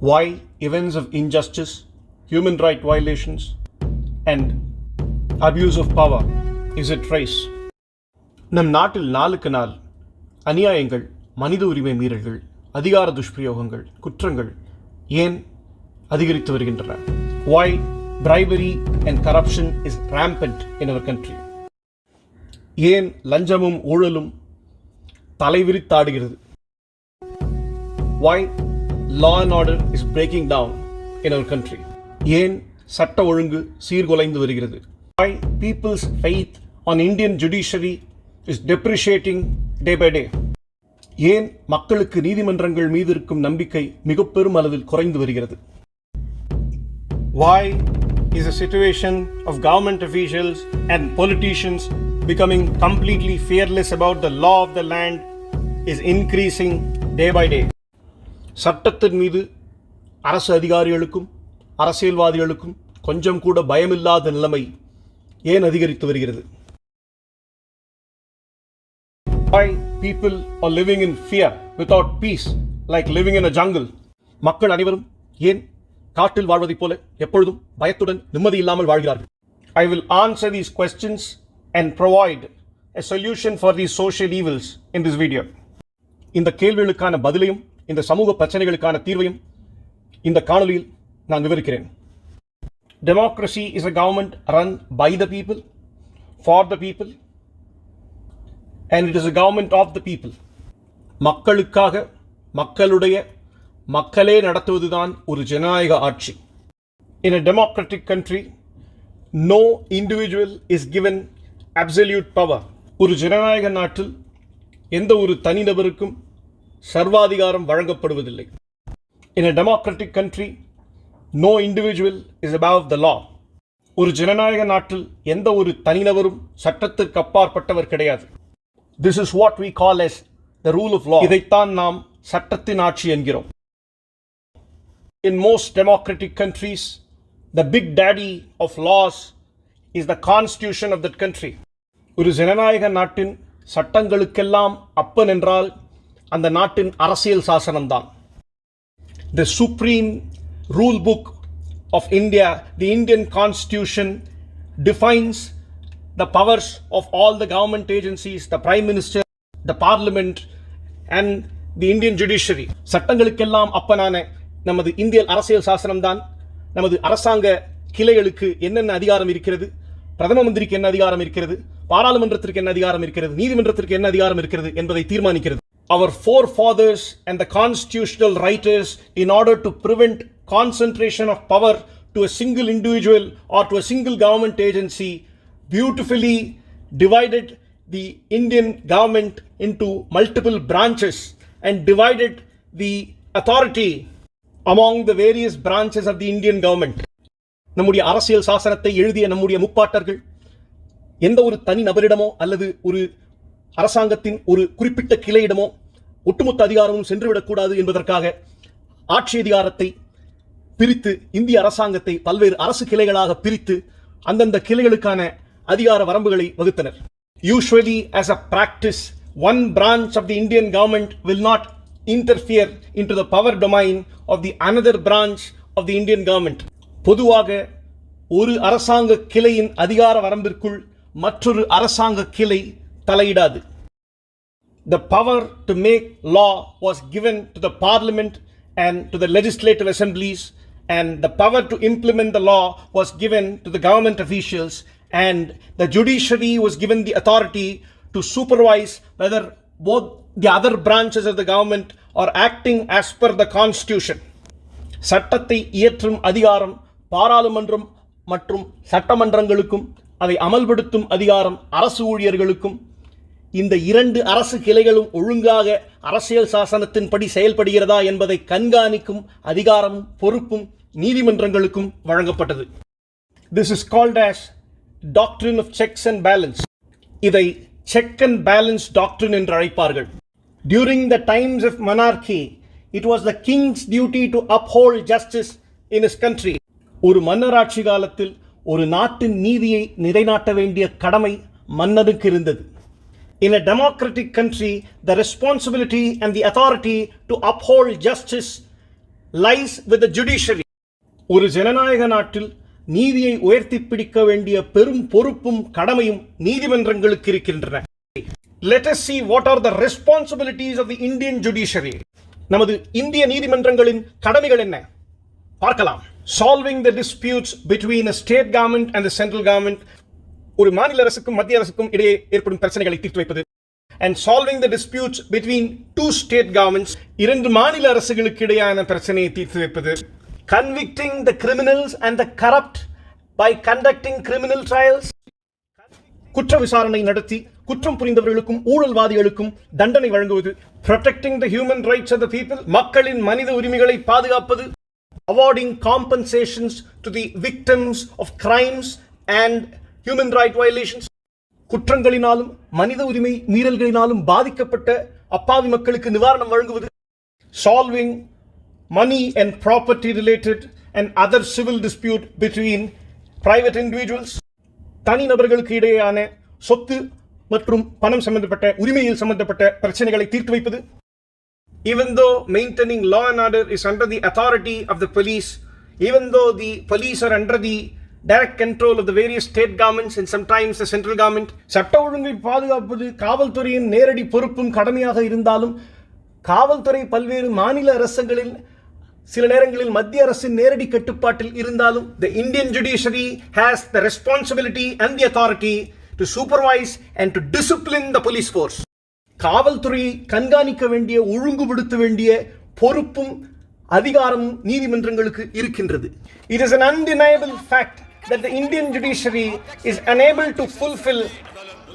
why events of injustice, human right violations, and abuse of power is at rise. நம் நாட்டில் நாளுக்கு நாள் அநியாயங்கள், மனித உரிமை மீறல்கள், அதிகார துஷ்பிரயோகங்கள், குற்றங்கள் ஏன் அதிகரித்து வருகின்றன? Why bribery and corruption is rampant in our country? ஏன் லஞ்சமும் ஊழலும் தலைவிரித்தாடுகிறது? Why law and order is breaking down in our country? ஏன் சட்ட ஒழுங்கு சீர்குலைந்து வருகிறது? Why people's faith on Indian judiciary is depreciating day by day? ஏன் மக்களுக்கு நீதிமன்றங்கள் மீது இருக்கும் நம்பிக்கை மிக பெரும் அளவில் குறைந்து வருகிறது? Why is the situation of government officials and politicians becoming completely fearless about the law of the land is increasing day by day? சட்டத்தின் மீது அரசு அதிகாரிகளுக்கும் அரசியல்வாதிகளுக்கும் கொஞ்சம் கூட பயமில்லாத நிலைமை ஏன் அதிகரித்து வருகிறது? Why people are living in fear without peace, like living in a jungle? மக்கள் அனைவரும் ஏன் காட்டில் வாழ்வதைப் போல எப்பொழுதும் பயத்துடன் நிம்மதி இல்லாமல் வாழ்கிறார்கள்? I will answer these questions and provide a solution for these social evils in this video. இந்த கேள்விகளுக்கான பதிலையும் இந்த சமூக பிரச்சனைகளுக்கான தீர்வையும் இந்த காணொளியில் நான் விவரிக்கிறேன். Democracy is a government run by the people, for the people, and it is a government of the people. மக்களுக்காக, மக்களுடைய, மக்களே நடத்துவதுதான் ஒரு ஜனநாயக ஆட்சி. In a democratic country, no individual is given absolute power. ஒரு ஜனநாயக நாட்டில் எந்த ஒரு தனிநபருக்கும் சர்வாதிகாரம் வழங்கப்படுவதில்லை. In a democratic country, no individual is above the law. ஒரு ஜனநாயக நாட்டில் எந்த ஒரு தனிநபரும் சட்டத்திற்கு அப்பாற்பட்டவர் கிடையாது. This is what we call as the rule of law. இதைத்தான் நாம் சட்டத்தின் ஆட்சி என்கிறோம். In most democratic countries, the big daddy of laws is the constitution of that country. ஒரு ஜனநாயக நாட்டின் சட்டங்களுக்கெல்லாம் அப்பன் என்றால் அந்த நாட்டின் அரசியல் சாசனம்தான். The supreme rule book of India, the Indian Constitution, defines the powers of all the government agencies, the Prime Minister, the Parliament, and the Indian judiciary. சட்டங்களுக்கெல்லாம் அப்பனான நமது இந்திய அரசியல் சாசனம்தான் நமது அரசாங்க கிளைகளுக்கு என்னென்ன அதிகாரம் இருக்கிறது, பிரதம மந்திரிக்கு என்ன அதிகாரம் இருக்கிறது, பாராளுமன்றத்திற்கு என்ன அதிகாரம் இருக்கிறது, நீதிமன்றத்திற்கு என்ன அதிகாரம் இருக்கிறது என்பதை தீர்மானிக்கிறது. Our forefathers and the constitutional writers, in order to prevent concentration of power to a single individual or to a single government agency, beautifully divided the Indian government into multiple branches and divided the authority among the various branches of the Indian government. நம்முடைய அரசியல் சாசனத்தை எழுதிய நம்முடைய முப்பாட்டர்கள் எந்த ஒரு தனி நபரிடமோ அல்லது ஒரு அரசாங்கத்தின் ஒரு குறிப்பிட்ட கிளையிடமோ ஒட்டுமொத்த அதிகாரமும் சென்றுவிடக்கூடாது என்பதற்காக ஆட்சி அதிகாரத்தை பிரித்து இந்திய அரசாங்கத்தை பல்வேறு அரசு கிளைகளாக பிரித்து அந்தந்த கிளைகளுக்கான அதிகார வரம்புகளை வகுத்தனர். Usually as a practice, one branch of the Indian government will not interfere into the power domain of the another branch of the Indian government. பொதுவாக ஒரு அரசாங்க கிளையின் அதிகார வரம்பிற்குள் மற்றொரு அரசாங்க கிளை தலையிடாது. The power to make law was given to the parliament and to the legislative assemblies, and the power to implement the law was given to the government officials, and the judiciary was given the authority to supervise whether both the other branches of the government are acting as per the constitution. சட்டத்தை இயற்றும் அதிகாரம் பாராளுமன்றம் மற்றும் சட்டமன்றங்களுக்கும் அதை அமல்படுத்தும் அதிகாரம் அரசு ஊழியர்களுக்கும். இந்த இரண்டு அரசு கிளைகளும் ஒழுங்காக அரசியல் சாசனத்தின்படி செயல்படுகிறதா என்பதை கண்காணிக்கும் அதிகாரமும் பொறுப்பும் நீதிமன்றங்களுக்கும் வழங்கப்பட்டது. This is called as doctrine of checks and balance. இதை check and balance doctrine என்று அழைப்பார்கள். During the times of monarchy, it was the king's duty to uphold justice in his country. ஒரு மன்னராட்சி காலத்தில் ஒரு நாட்டின் நீதியை நிலைநாட்ட வேண்டிய கடமை மன்னருக்கு இருந்தது. In a democratic country, the responsibility and the authority to uphold justice lies with the judiciary. ஒரு ஜனநாயக நாட்டில் நீதியை உயர்த்தி பிடிக்க வேண்டிய பெரும் பொறுப்பும் கடமையும் நீதிமன்றங்களுக்கு இருக்கின்றன. Let us see what are the responsibilities of the Indian judiciary. நமது இந்திய நீதிமன்றங்களின் கடமைகள் என்ன பார்க்கலாம். Solving the disputes between a state government and the central government. ஒரு மாநில அரசுக்கும் மத்திய அரசுக்கும் இடையே ஏற்படும் பிரச்சனைகளை தீர்த்து வைப்பது. And solving the disputes between two state governments. இரண்டு மாநில அரசுகளுக்கு இடையான பிரச்சனையை தீர்த்து வைப்பது. Convicting the criminals and the corrupt by conducting criminal trials. குற்ற விசாரணை நடத்தி குற்றம் புரிந்தவர்களுக்கும் ஊழல்வாதிகளுக்கும் தண்டனை வழங்குவது. Protecting the human rights of the people. மக்களின் மனித உரிமைகளை பாதுகாப்பது. Awarding compensations to the victims of crimes and human right violations. குற்றங்களினாலும் மனித உரிமை மீறல்களினாலும் பாதிக்கப்பட்ட அப்பாவி மக்களுக்கு நிவாரணம் வழங்குவது. Solving money and property related and other civil dispute between private individuals. தனிநபர்களுக்கு இடையேயான சொத்து மற்றும் பணம் சம்பந்தப்பட்ட உரிமையில் சம்பந்தப்பட்ட பிரச்சனைகளை தீர்த்து வைப்பது. Even though maintaining law and order is under the authority of the police, even though the police are under the direct control of the various state governments and sometimes the central government, சட்ட ஒழுங்கை பாதுகாப்பது காவல்துறையின் நேரடி பொறுப்பும் கடமையாக இருந்தாலும் காவல்துறை பல்வேறு மாநில அரசுகளில் சில நேரங்களில் மத்திய அரசின் நேரடி கட்டுப்பாட்டில் இருந்தாலும் the Indian judiciary has the responsibility and the authority to supervise and to discipline the police force. காவல்துறையை கண்காணிக்க வேண்டிய ஒழுங்குபடுத்த வேண்டிய பொறுப்பும் அதிகாரமும் நீதிமன்றங்களுக்கு இருக்கின்றது. It is an undeniable fact that the Indian judiciary is unable to fulfill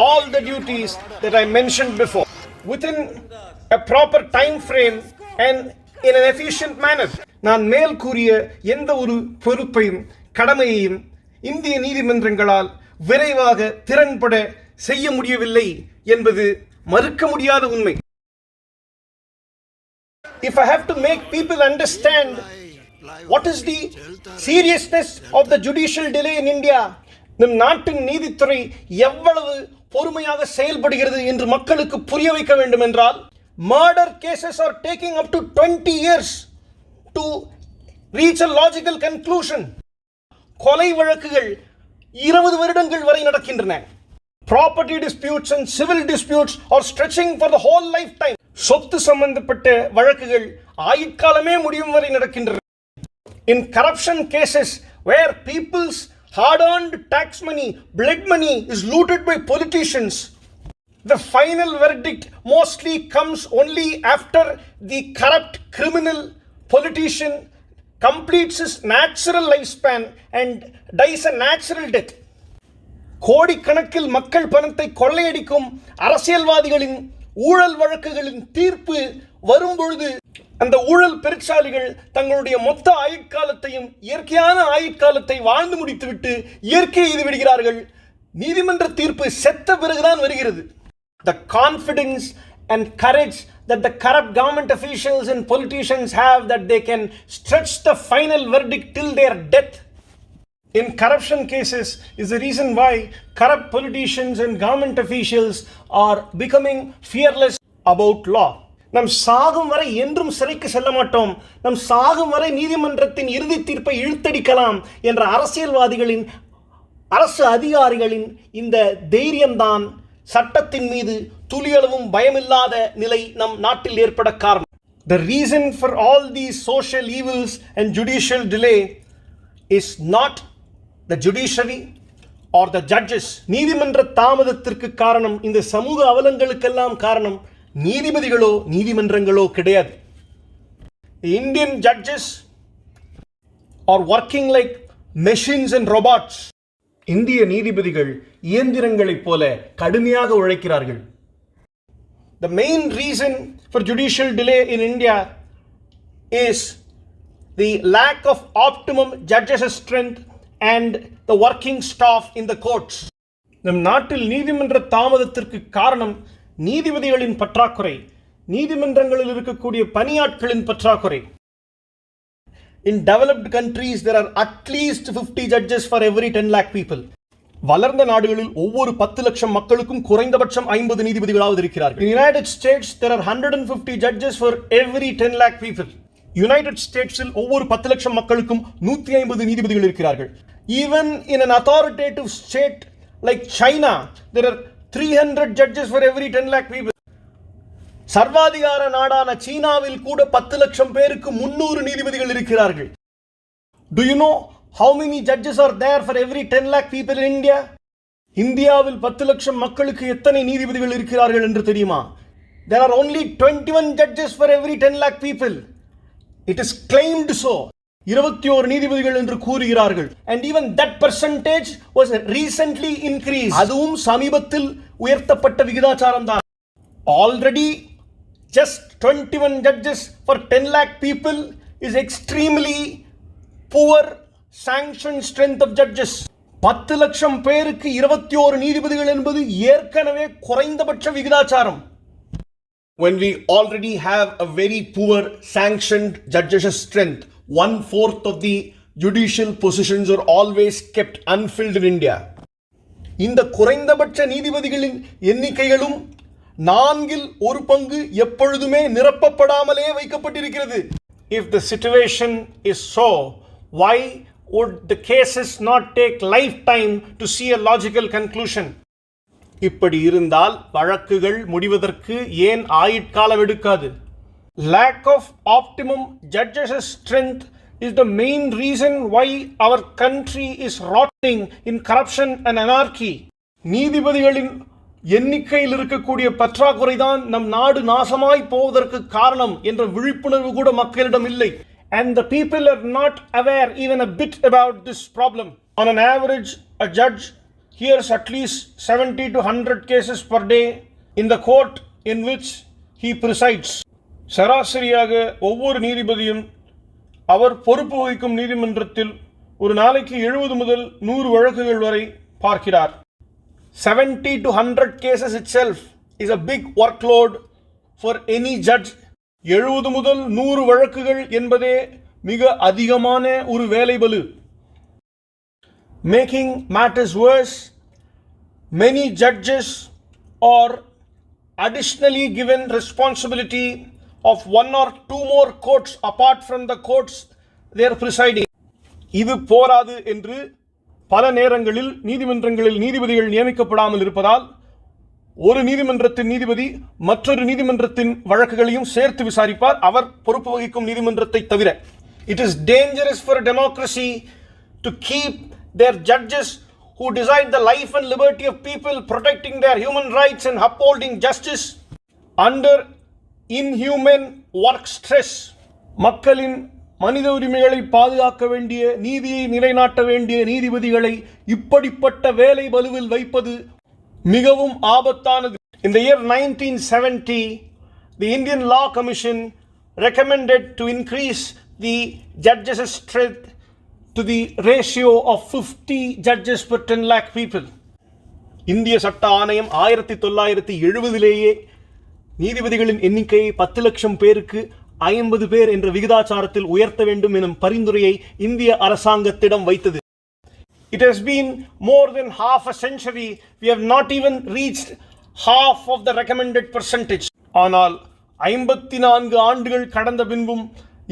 all the duties that I mentioned before within a proper time frame and in an efficient manner. நான் மேல் கூறிய எந்த ஒரு பொறுப்பையும் கடமையையும் இந்திய நீதிமன்றங்களால் விரைவாக திறன்பட செய்ய முடியவில்லை என்பது மறுக்க முடியாத உண்மை. If I have to make people understand what is the seriousness of the judicial delay in India, நம் நாட்டின் நீதித்துறை எவ்வளவு பொறுமையாக செயல்படுகிறது என்று மக்களுக்கு புரிய வைக்க வேண்டும் என்றால், murder cases are taking up to 20 years to reach a logical conclusion. கொலை வழக்குகள் 20 வருடங்கள் வரை நடக்கின்றன. Property disputes and civil disputes are stretching for the whole lifetime. சொத்து சம்பந்தப்பட்ட வழக்குகள் ஆயுட்காலமே முடியும் வரை நடக்கின்றன. In corruption cases where people's hard-earned tax money, blood money is looted by politicians, the final verdict mostly comes only after the corrupt criminal politician completes his natural lifespan and dies a natural death. கோடிக்கணக்கில் மக்கள் பணத்தை கொள்ளையடிக்கும் அரசியல்வாதிகளின் ஊழல் வழக்குகளின் தீர்ப்பு வரும்பொழுது அந்த ஊழல் பெருச்சாலிகள் தங்களுடைய மொத்த ஆயுட்காலத்தையும் இயற்கையான ஆயுட்காலத்தை வாழ்ந்து முடித்துவிட்டு இயற்கை எய்து விடுகிறார்கள். நீதிமன்ற தீர்ப்பு செத்த பிறகுதான் வருகிறது. The confidence and courage that the corrupt government officials and politicians have that they can stretch the final verdict till their death in corruption cases is the reason why corrupt politicians and government officials are becoming fearless about law. நம் சாகும் வரை என்றும் சிறைக்கு செல்ல மாட்டோம், நம் சாகும் வரை நீதிமன்றத்தின் இறுதி தீர்ப்பை இழுத்தடிக்கலாம் என்ற அரசியல்வாதிகளின் அரசு அதிகாரிகளின் இந்த தைரியம்தான் சட்டத்தின் மீது துளியளவும் பயமில்லாத நிலை நம் நாட்டில் ஏற்பட காரணம். The reason for all these social evils and judicial delay is not the judiciary or the judges. நீதிமன்ற தாமதத்திற்கு காரணம், இந்த சமூக அவலங்களுக்கெல்லாம் காரணம் நீதிபதிகளோ நீதிமன்றங்களோ கிடையாது. The Indian judges are working like machines and robots. இந்திய நீதிபதிகள் இயந்திரங்களைப் போல கடுமையாக உழைக்கிறார்கள். The main reason for judicial delay in India is the lack of optimum judges' strength and the working staff in the courts. நம் நாட்டில் நீதிமன்ற தாமதத்திற்கு காரணம் நீதிபதிகளின் பற்றாக்குறை, நீதிமன்றங்களில் இருக்கக்கூடிய பணியாட்களின் பற்றாக்குறை. In developed countries there are at least 50 judges for every 10 lakh people. வளர்ந்த நாடுகளில் ஒவ்வொரு 10 லட்சம் மக்களுக்கும் குறைந்தபட்சம் 50 நீதிபதிகளாவது இருக்கிறார்கள். In United States there are 150 judges for every 10 lakh people. United ஸ்டேட்ஸில் ஒவ்வொரு 10 லட்சம் மக்களுக்கும் 150 நீதிபதிகள் இருக்கிறார்கள். Even in an authoritative state like China, there are 300 judges for every 10 lakh people. சர்வாதிகார நாடான சீனாவில் கூட 10 லட்சம் பேருக்கு 300 நீதிபதிகள் இருக்கிறார்கள். Do you know how many judges are there for every 10 lakh people in India? இந்தியாவில் 10 லட்சம் மக்களுக்கு எத்தனை நீதிபதிகள் இருக்கிறார்கள் என்று தெரியுமா? There are only 21 judges for every 10 lakh people. It is claimed so. 21 நீதிபதிகள் என்று கூறுகிறார்கள். And even that percentage was recently increased. அதுவும் சமீபத்தில் உயர்த்தப்பட்ட விகிதாச்சாரம் தான். Already just 21 judges for 10 lakh people is extremely poor sanction strength of judges. 10 லட்சம் பேருக்கு 21 நீதிபதிகள் என்பது ஏற்கனவே குறைந்தபட்ச விகிதாச்சாரம். When we already have a very poor sanctioned judges strength, 1/4 of the judicial positions are always kept unfilled in India. இந்த குறைந்தபட்ச நீதிபதிகளின் எண்ணிக்கைகளும் 4/1 எப்பொழுதுமே நிரப்பப்படாமலே வைக்கப்பட்டிருக்கிறது. If the situation is so, why would the cases not take lifetime to see a logical conclusion? இப்படி இருந்தால் வழக்குகள் முடிவதற்கு ஏன் ஆயுட்காலம் எடுக்காது? Lack of optimum judges strength is the main reason why our country is rotting in corruption and anarchy. நீதிபதிகளின் எண்ணிக்கையில் இருக்கக்கூடிய பற்றாக்குறைதான் நம் நாடு நாசமாய் போவதற்கு காரணம் என்ற விழிப்புணர்வு கூட மக்களிடம் இல்லை. And the people are not aware even a bit about this problem. On an average, a judge hears at least 70 to 100 cases per day in the court in which he presides. சராசரியாக ஒவ்வொரு நீதிபதியும் அவர் பொறுப்பு வகிக்கும் நீதிமன்றத்தில் ஒரு நாளைக்கு 70 முதல் 100 வழக்குகள் வரை பார்க்கிறார். 70 to 100 cases itself is a big workload for any judge. 70 முதல் 100 வழக்குகள் என்பதே மிக அதிகமான ஒரு வேலை பளு. Making matters worse, many judges are additionally given responsibility of 1 or 2 more courts apart from the courts they are presiding. இது போராது என்று பல நேரங்களில் நீதிமன்றங்களில் நீதிபதிகள் நியமிக்கப்படாமல் இருப்பதால் ஒரு நீதிமன்றத்தின் நீதிபதி மற்றொரு நீதிமன்றத்தின் வழக்குகளையும் சேர்த்து விசாரிப்பார், அவர் பொறுப்பு வகிக்கும் நீதிமன்றத்தை தவிர. It is dangerous for a democracy to keep their judges who decide the life and liberty of people, protecting their human rights and upholding justice, under inhuman work stress. மக்களின் மனித உரிமைகளை பாதுகாக்க வேண்டிய, நீதியை நிலைநாட்ட வேண்டிய நீதிபதிகளை இப்படிப்பட்ட வேலை பளுவில் வைப்பது மிகவும் ஆபத்தானது. In the year 1970, the Indian Law Commission recommended to increase the judges' strength to the ratio of 50 judges per 10 lakh people. இந்திய சட்ட ஆணையம் 1970லேயே நீதிபதிகளின் எண்ணிக்கையை 10 லட்சம் பேருக்கு 50 பேர் என்ற விகிதாச்சாரத்தில் உயர்த்த வேண்டும் எனும் பரிந்துரையை இந்திய அரசாங்கத்திடம் வைத்தது. It has been more than half a century. We have not even reached half of the recommended percentage. ஆனால் 54 ஆண்டுகள் கடந்த பின்பும்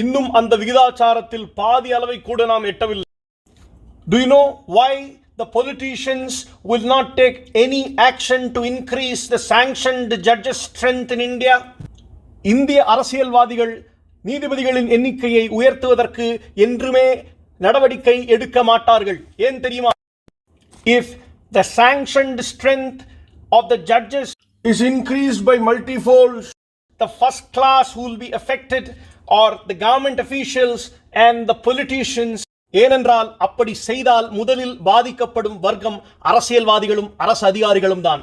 இன்னும் அந்த விகிதாச்சாரத்தில் பாதி அளவை கூட நாம் எட்டவில்லை. Do you know why the politicians will not take any action to increase the sanctioned judges' strength in India? இந்திய அரசியல்வாதிகள் நீதிபதிகளின் எண்ணிக்கையை உயர்த்துவதற்கு என்றுமே நடவடிக்கை எடுக்க மாட்டார்கள். ஏன் தெரியுமா? If the sanctioned strength of the judges is increased by multifold, the first class who will be affected are the government officials and the politicians. ஏனென்றால் அப்படி செய்தால் முதலில் பாதிக்கப்படும் வர்க்கம் அரசியல்வாதிகளும் அரசு அதிகாரிகளும் தான்.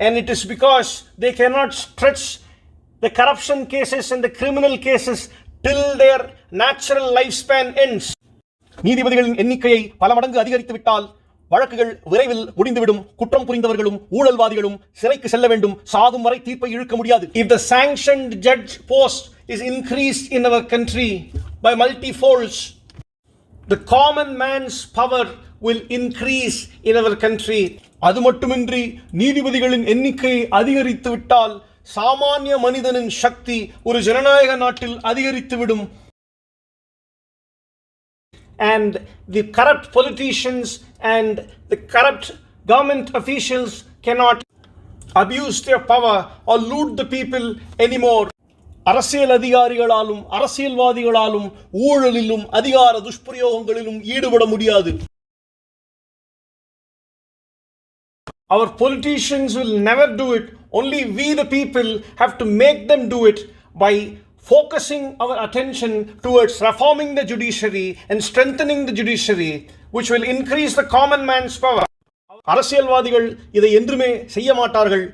And it is because they cannot stretch the corruption cases and the criminal cases till their natural lifespan ends. நீதிபதிகளின் எண்ணிக்கையை பல மடங்கு அதிகரித்து விட்டால் வழக்குகள் விரைவில் முடிந்துவிடும். குற்றம் புரிந்தவர்களும் ஊழல்வாதிகளும் சிறைக்கு செல்ல வேண்டும். சாகும் வரை தீர்ப்பை இழுக்க முடியாது. If the sanctioned judge post is increased in our country by multifolds, the common man's power will increase in our country. அது மட்டுமின்றி நீதிபதிகளின் எண்ணிக்கையை அதிகரித்து விட்டால் சாமானிய மனிதனின் சக்தி ஒரு ஜனநாயக நாட்டில் அதிகரித்துவிடும். and the corrupt politicians and the corrupt government officials cannot abuse their power or loot the people anymore. அரசியல் அதிகாரிகளாலும் அரசியல்வாதிகளாலும் ஊழலிலும் அதிகார துஷ்பிரயோகங்களிலும் ஈடுபட முடியாது. Our politicians will never do it. Only we the people have to make them do it by focusing our attention towards reforming the judiciary and strengthening the judiciary, which will increase the common man's power. அரசியல்வாதிகள் இதை என்றுமே செய்ய மாட்டார்கள்.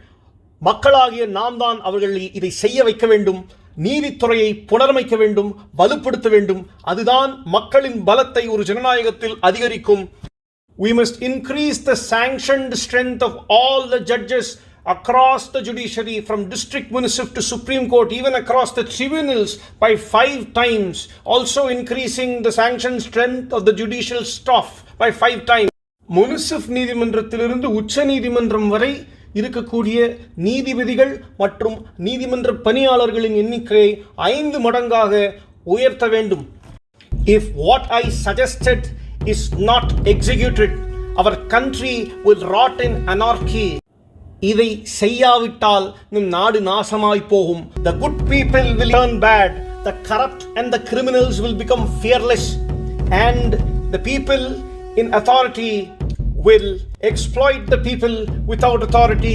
மக்களாகிய நாம் தான் அவர்கள் இதை செய்ய வைக்க வேண்டும். நீதித்துறையை புனரமைக்க வேண்டும், வலுப்படுத்த வேண்டும். அதுதான் மக்களின் பலத்தை ஒரு ஜனநாயகத்தில் அதிகரிக்கும். We must increase the sanctioned strength of all the judges across the judiciary, from district municip to Supreme Court, even across the tribunals, by 5 times. Also increasing the sanctioned strength of the judicial staff by 5 times. Munsif நீதிமன்றத்திலிருந்து உச்ச நீதிமன்றம் வரை இருக்கக்கூடிய நீதிபதிகள் மற்றும் நீதிமன்ற பணியாளர்களின் எண்ணிக்கையை 5 மடங்காக உயர்த்த வேண்டும். If what I suggested is not executed, our country will rot in anarchy. இதை செய்யாவிட்டால் நம் நாடு நாசமாய் போகும். The good people will turn bad, the corrupt and the criminals will become fearless, and the people in authority will exploit the people without authority,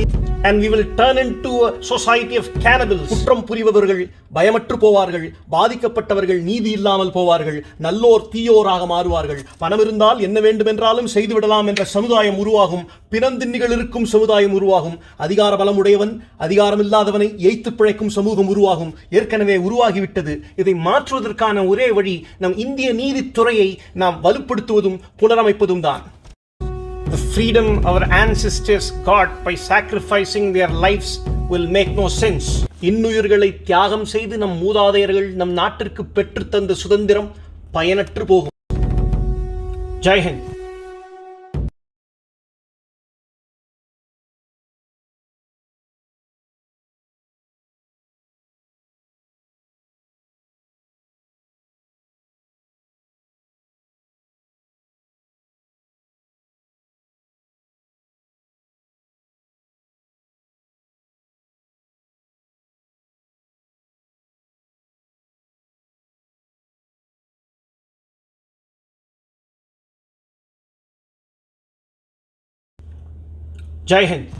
and we will turn into a society of cannibals. குற்றம் புரிபவர்கள் பயமற்று போவார்கள், பாதிக்கப்பட்டவர்கள் நீதி இல்லாமல் போவார்கள், நல்லோர் தீயோராக மாறுவார்கள். பணம் இருந்தால் என்ன வேண்டுமென்றாலும் செய்துவிடலாம் என்ற சமுதாயம் உருவாகும். பிணந்தின்னிகள் இருக்கும் சமுதாயம் உருவாகும். அதிகார பலம் உடையவன் அதிகாரம் இல்லாதவனை எய்த்து பிழைக்கும் சமூகம் உருவாகும். ஏற்கனவே உருவாகிவிட்டது. இதை மாற்றுவதற்கான ஒரே வழி நம் இந்திய நீதித்துறையை நாம் வலுப்படுத்துவதும் புனரமைப்பதும் தான். The freedom our ancestors got by sacrificing their lives will make no sense. இன்னுயிர்களை தியாகம் செய்து நம் மூதாதையர்கள் நம் நாட்டிற்கு பெற்றுத் தந்த சுதந்திரம் பயனற்று போகும். ஜெய் ஹிந்த். ஜெய் ஹிந்த்.